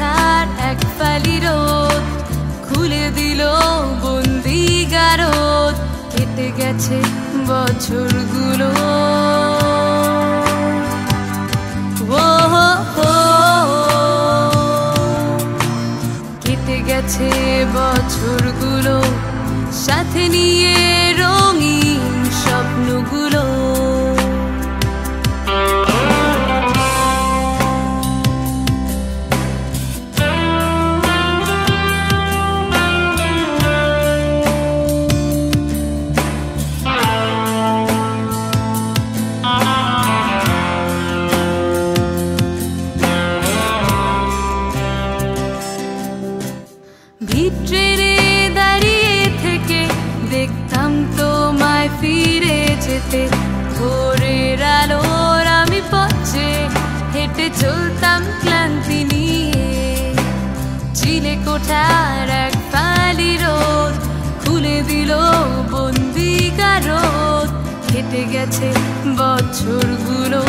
কোঠার এক ফালি রোদ খুলে দিল বন্দি গারদ। কেটে গেছে বছরগুলো, কেটে গেছে বছরগুলো, সাথে নিয়ে রঙিন স্বপ্নগুলো। ভিতরে দাঁড়িয়ে থেকে দেখতাম তোমায় ফিরে যেতে, ভোরের আলোর আমি পথে হেঁটে চলতাম ক্লান্তি নিয়ে। চিলে কোঠার এক ফালি রোদ খুলে দিল বন্দি গারদ। কেটে গেছে বছরগুলো।